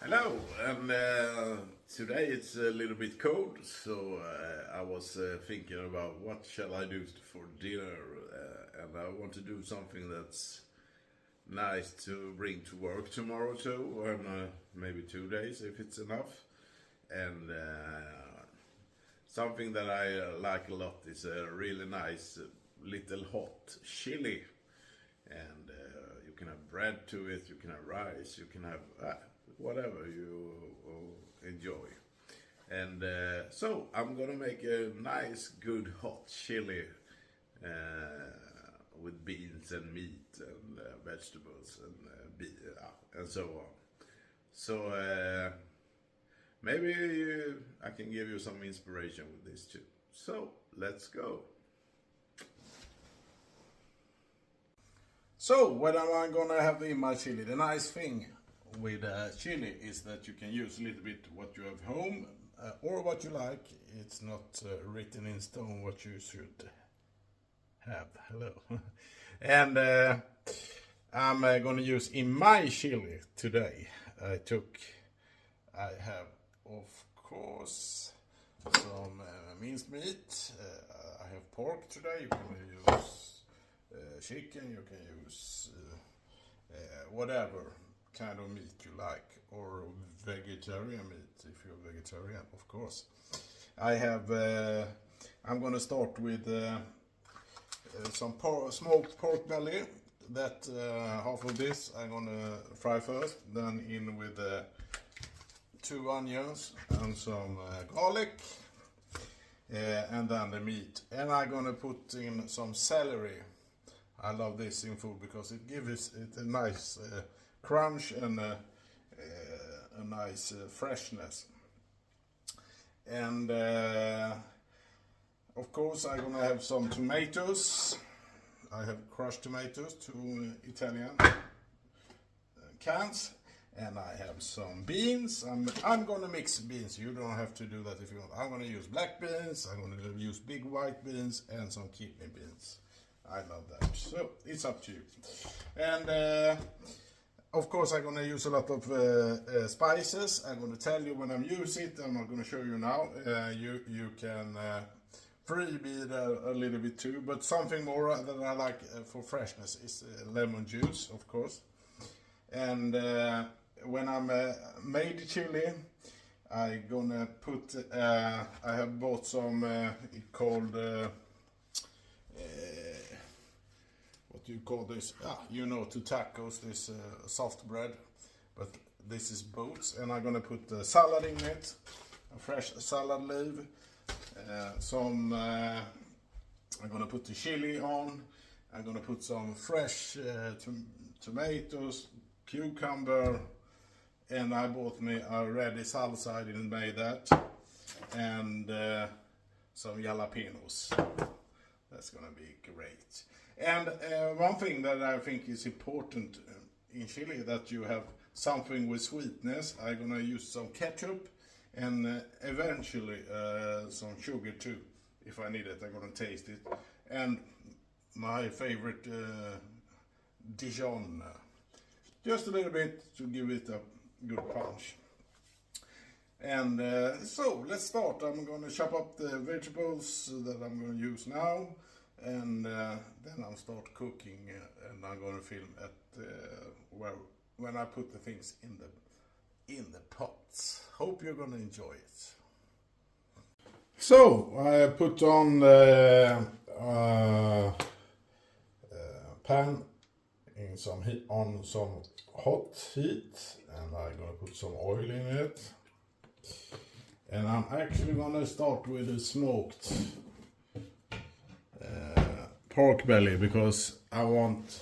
Hello, and today it's a little bit cold, so I was thinking about what shall I do for dinner, and I want to do something that's nice to bring to work tomorrow too, and maybe 2 days if it's enough, and something that I like a lot is a really nice little hot chili, and you can have bread to it, you can have rice, you can have whatever you enjoy. And so I'm gonna make a nice good hot chili with beans and meat and vegetables and so on. So maybe I can give you some inspiration with this too. So let's go. So what am I gonna have in my chili? The nice thing with chili is that you can use a little bit what you have home or what you like. It's not written in stone what you should have. Hello. And I'm gonna use in my chili today. I have of course some minced meat. I have pork today. You can use chicken, you can use whatever kind of meat you like, or vegetarian meat if you're vegetarian, of course. I'm gonna start with some smoked pork belly. That half of this I'm gonna fry first, then in with 2 onions and some garlic, and then the meat. And I'm gonna put in some celery. I love this in food because it gives it a nice crunch and a nice freshness. And of course I'm gonna have some tomatoes. I have crushed tomatoes, 2 Italian cans, and I have some beans. I'm gonna mix beans. You don't have to do that if you want. I'm gonna use black beans, I'm gonna use big white beans, and some kidney beans. I love that. So it's up to you. And of course, I'm going to use a lot of spices. I'm going to tell you when I'm using it. I'm not going to show you now. You can freebie a little bit too. But something more that I like for freshness is lemon juice, of course. And when I'm made chili, I'm going to put... I have bought some called... what do you call this? You know, to tacos, this soft bread, but this is boots, and I'm gonna put the salad in it, a fresh salad leaf, I'm gonna put the chili on, I'm gonna put some fresh tomatoes, cucumber, and I bought me a ready salsa, I didn't make that, and some jalapenos. That's gonna be great. And one thing that I think is important in chili, that you have something with sweetness. I'm gonna use some ketchup and eventually some sugar too. If I need it, I'm gonna taste it. And my favorite Dijon, just a little bit to give it a good punch. And so let's start. I'm gonna chop up the vegetables that I'm gonna use now. And then I'll start cooking, and I'm gonna film at when I put the things in the pots. Hope you're gonna enjoy it. So I put on the pan in some heat, on some hot heat, and I'm gonna put some oil in it. And I'm actually gonna start with the smoked pork belly, because I want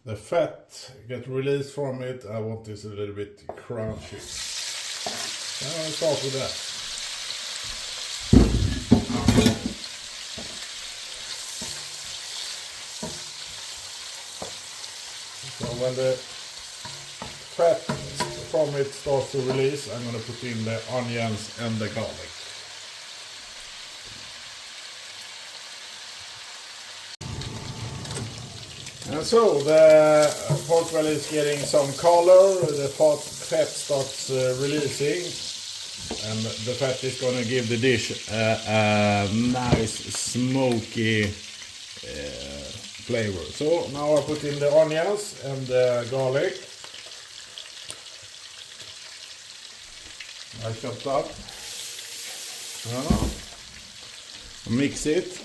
the fat get released from it. I want this a little bit crunchy. I'm going to start with that. So when the fat from it starts to release, I'm going to put in the onions and the garlic. And so the pork belly is getting some color, the fat starts releasing, and the fat is going to give the dish a nice smoky flavor. So now I put in the onions and the garlic. I chopped up. Mix it.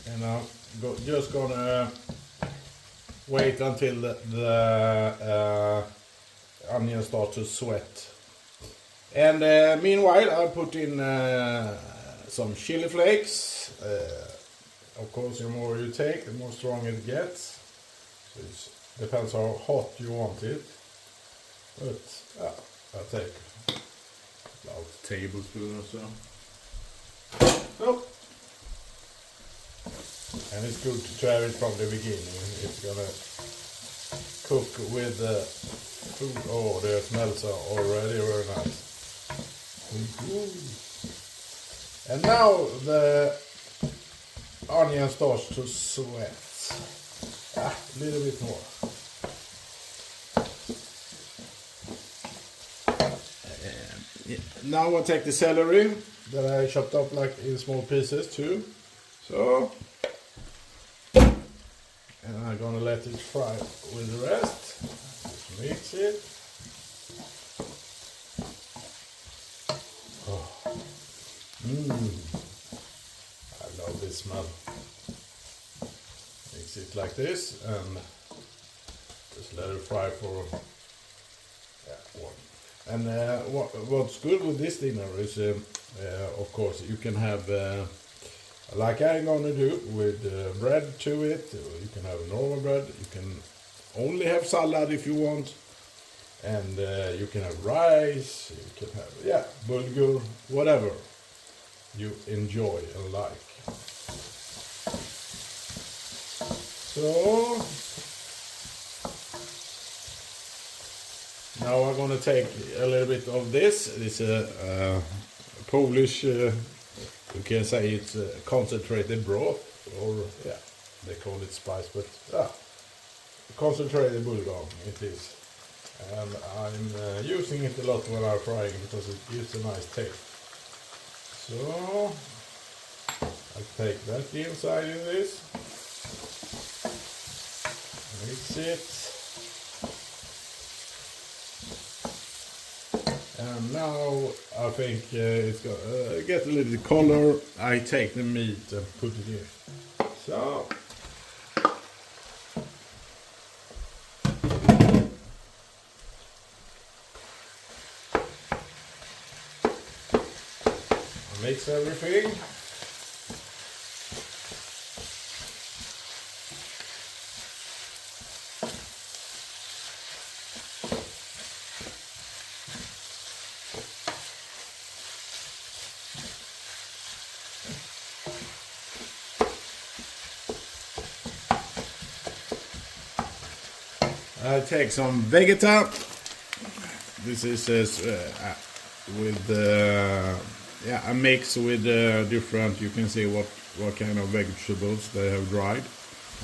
And I'm just gonna wait until the onion starts to sweat. And meanwhile, I put in some chili flakes. Of course, the more you take, the more strong it gets. So it depends how hot you want it. But I'll take about a tablespoon or so. Oh. And it's good to have it from the beginning. It's gonna cook with the food. Oh, the smells are already very nice. And now the onion starts to sweat. A little bit more. Now I take the celery that I chopped up like in small pieces too. So, and I'm gonna let it fry with the rest. Just mix it. Oh. I love this smell. Mix it like this and just let it fry for one. And what's good with this dinner is, of course, you can have, like I'm gonna do, with bread to it. You can have normal bread. You can only have salad if you want, and you can have rice. You can have bulgur, whatever you enjoy and like. So now I'm gonna take a little bit of this. It's a Polish, you can say it's a concentrated broth, or they call it spice, but concentrated bouillon it is. And I'm using it a lot when I'm frying because it gives a nice taste. So I take that inside in this, mix it. And now I think it's going to get a little bit color. I take the meat and put it in. So I mix everything. I take some vegeta. This is with a mix with different. You can see what kind of vegetables they have dried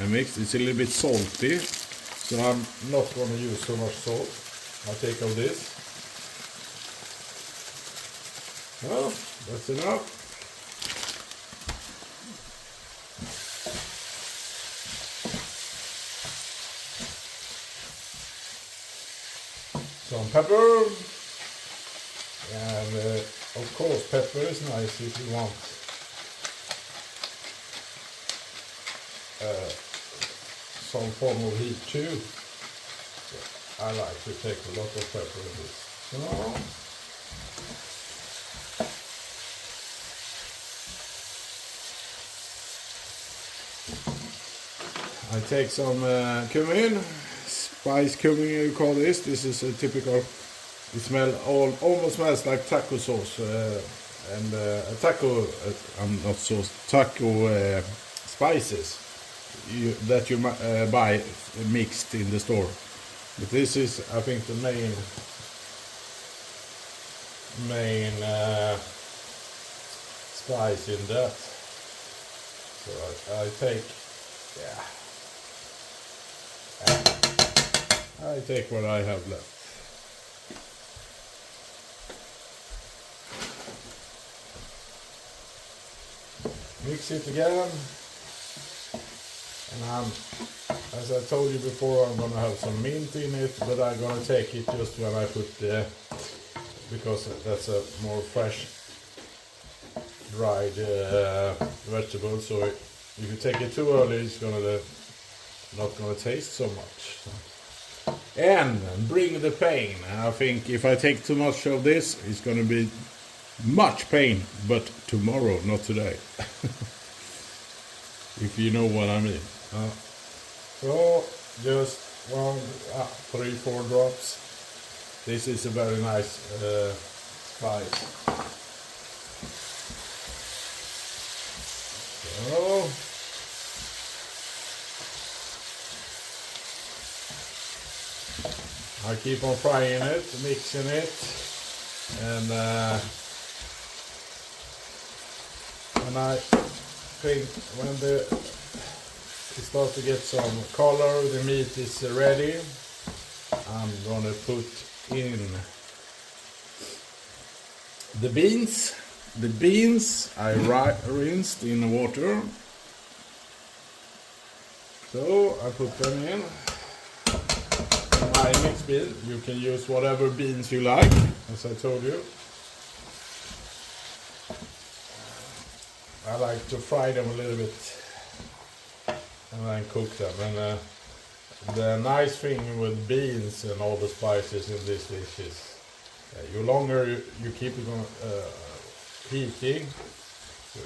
and mixed. It's a little bit salty, so I'm not going to use so much salt. I'll take all this. Well, that's enough. Some pepper, and of course pepper is nice if you want some form of heat too. So I like to take a lot of pepper in this. So I take some cumin. Spice cumin, you call this. This is a typical. It almost smells like taco sauce and taco. Not sauce. Taco spices that you buy mixed in the store. But this is, I think, the main main spice in that. So I take, I take what I have left. Mix it again, and as I told you before, I'm gonna have some mint in it, but I'm gonna take it just when I put the, because that's a more fresh dried vegetable. So if you take it too early, it's gonna not gonna taste so much. And bring the pain. I think if I take too much of this, it's gonna be much pain, but tomorrow, not today. If you know what I mean. So just 3-4 drops. This is a very nice spice. So I keep on frying it, mixing it, and I think when it starts to get some color, the meat is ready. I'm gonna put in the beans. The beans I rinsed in water. So I put them in. My mixed beans. You can use whatever beans you like, as I told you. I like to fry them a little bit and then cook them. And the nice thing with beans and all the spices in this dish is the longer you keep it on heating,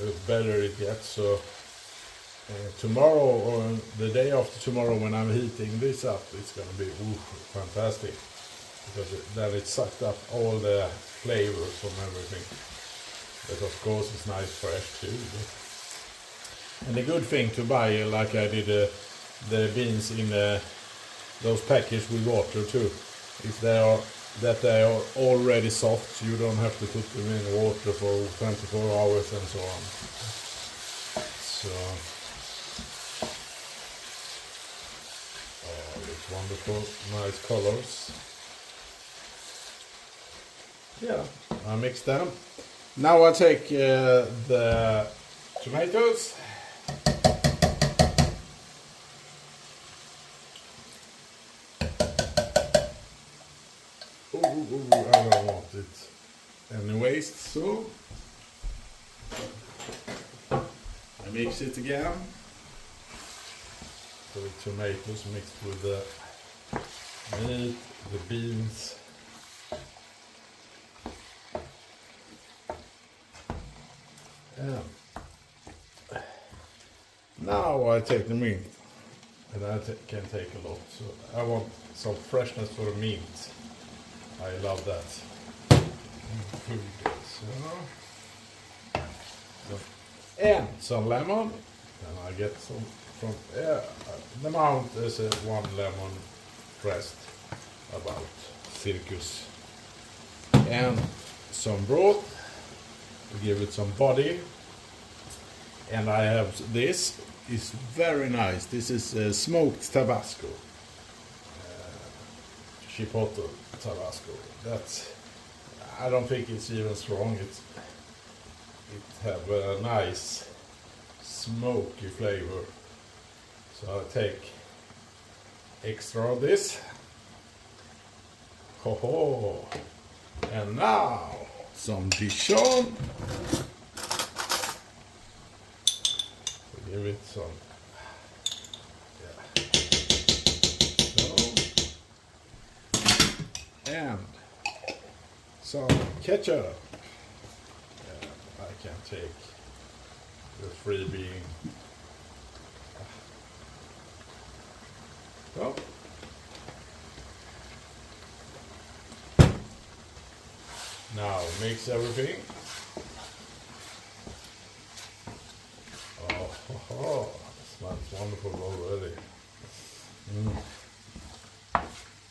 the better it gets. So tomorrow or the day after tomorrow, when I'm heating this up, it's going to be fantastic, because then it sucked up all the flavors from everything. But of course it's nice fresh too. And the good thing to buy, like I did the beans in those packages with water too, is they are already soft. You don't have to put them in water for 24 hours and so on. So it's wonderful, nice colors. Yeah, I mix them. Now I take the tomatoes. I don't want it any waste, so I mix it again. So the tomatoes mixed with the meat, the beans. Yeah. Now I take the mint, and I can take a lot. So I want some freshness for the mint. I love that. And some lemon. And I get some from the amount is 1 lemon pressed, about circus. And some broth to give it some body. And I have this. Is very nice. This is smoked tabasco. Chipotle tabasco. That's, I don't think it's even strong. It have a nice smoky flavor. So I take extra of this. Ho ho! And now some Dijon. Give it some. And some ketchup. I can take the freebie. So now mix everything. Oh, it smells wonderful already.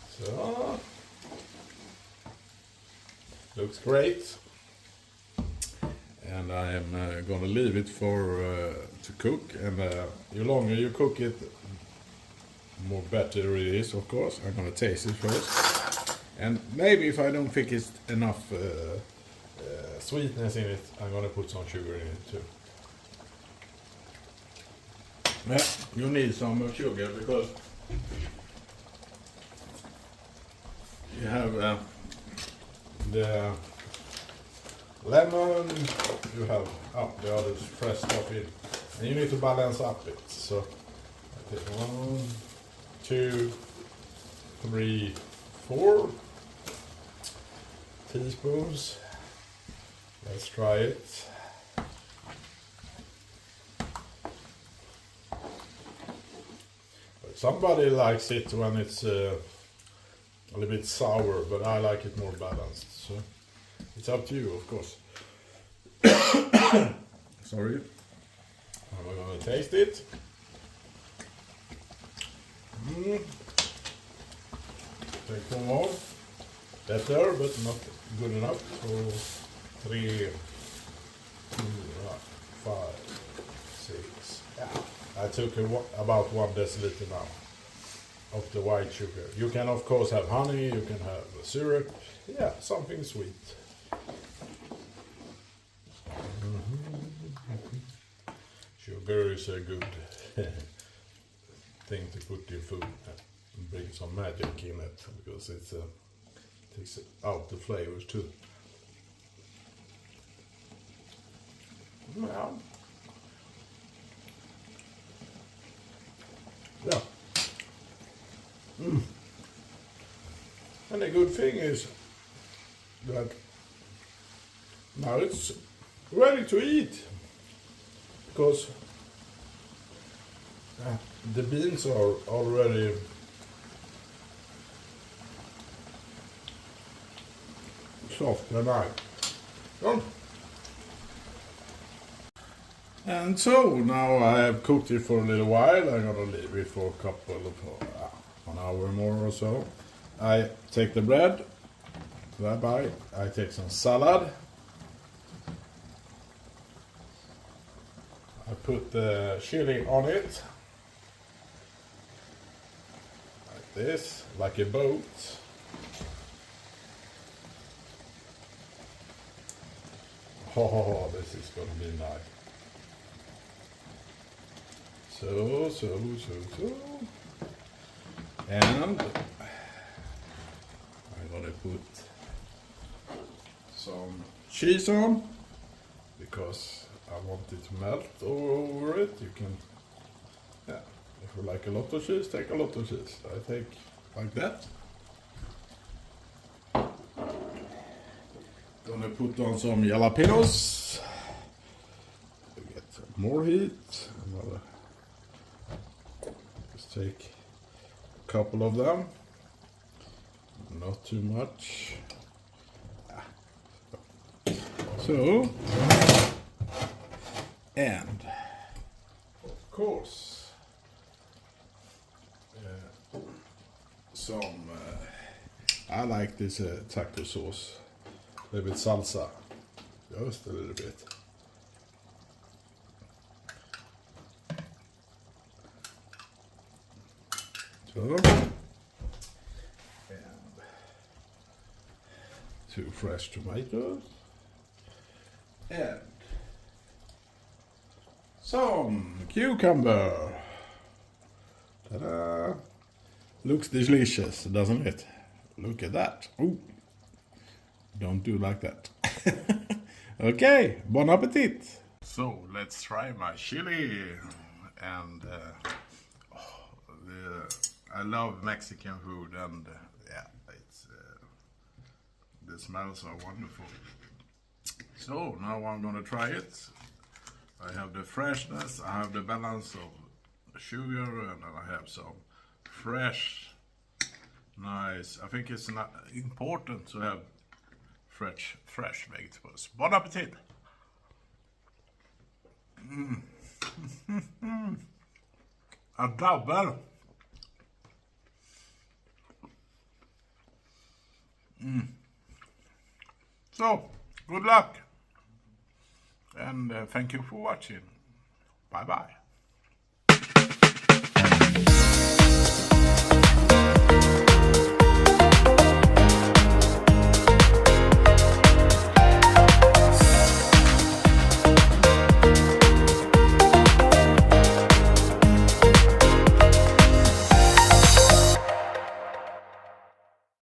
So looks great. And I am gonna leave it for to cook. And the longer you cook it, more better it is, of course. I'm gonna taste it first. And maybe if I don't think it's enough sweetness in it, I'm gonna put some sugar in it too. Yeah, you need some sugar because you have the lemon, you have the other fresh stuff in, and you need to balance up it. So I take 1, 2, 3, 4 teaspoons. Let's try it. But somebody likes it when it's a little bit sour, but I like it more balanced. So it's up to you, of course. Sorry. I'm gonna taste it. Take one more. Better, but not good enough. So 3, 2, 5, 6. Yeah. I took about 1 deciliter now of the white sugar. You can of course have honey, you can have syrup. Yeah, something sweet. Sugar is a good thing to put in food and bring some magic in it because it takes out the flavors too. Yeah. Yeah. And the good thing is that now it's ready to eat because the beans are already soft and nice. And so now I have cooked it for a little while. I'm gonna leave it for a couple of 1 hour more or so. I take the bread, I take some salad. I put the chili on it, like this, like a boat. Oh, this is gonna be nice. So. And I'm gonna put some cheese on because I want it to melt over it. You can, yeah, if you like a lot of cheese, take a lot of cheese. I take like that. Gonna put on some jalapenos to get more heat. Just take a couple of them, not too much. So, and of course some I like this taco sauce, a little bit salsa, just a little bit. So, and 2 fresh tomatoes and some cucumber. Ta-da! Looks delicious, doesn't it? Look at that. Ooh. Don't do like that. Okay, bon appetit. So let's try my chili. And I love Mexican food, and yeah, it's the smells are wonderful. So now I'm gonna try it. I have the freshness, I have the balance of sugar, and I have some fresh, nice. I think it's not important to have fresh vegetables. Bon appetit! A double. So Good luck. And thank you for watching. Bye bye.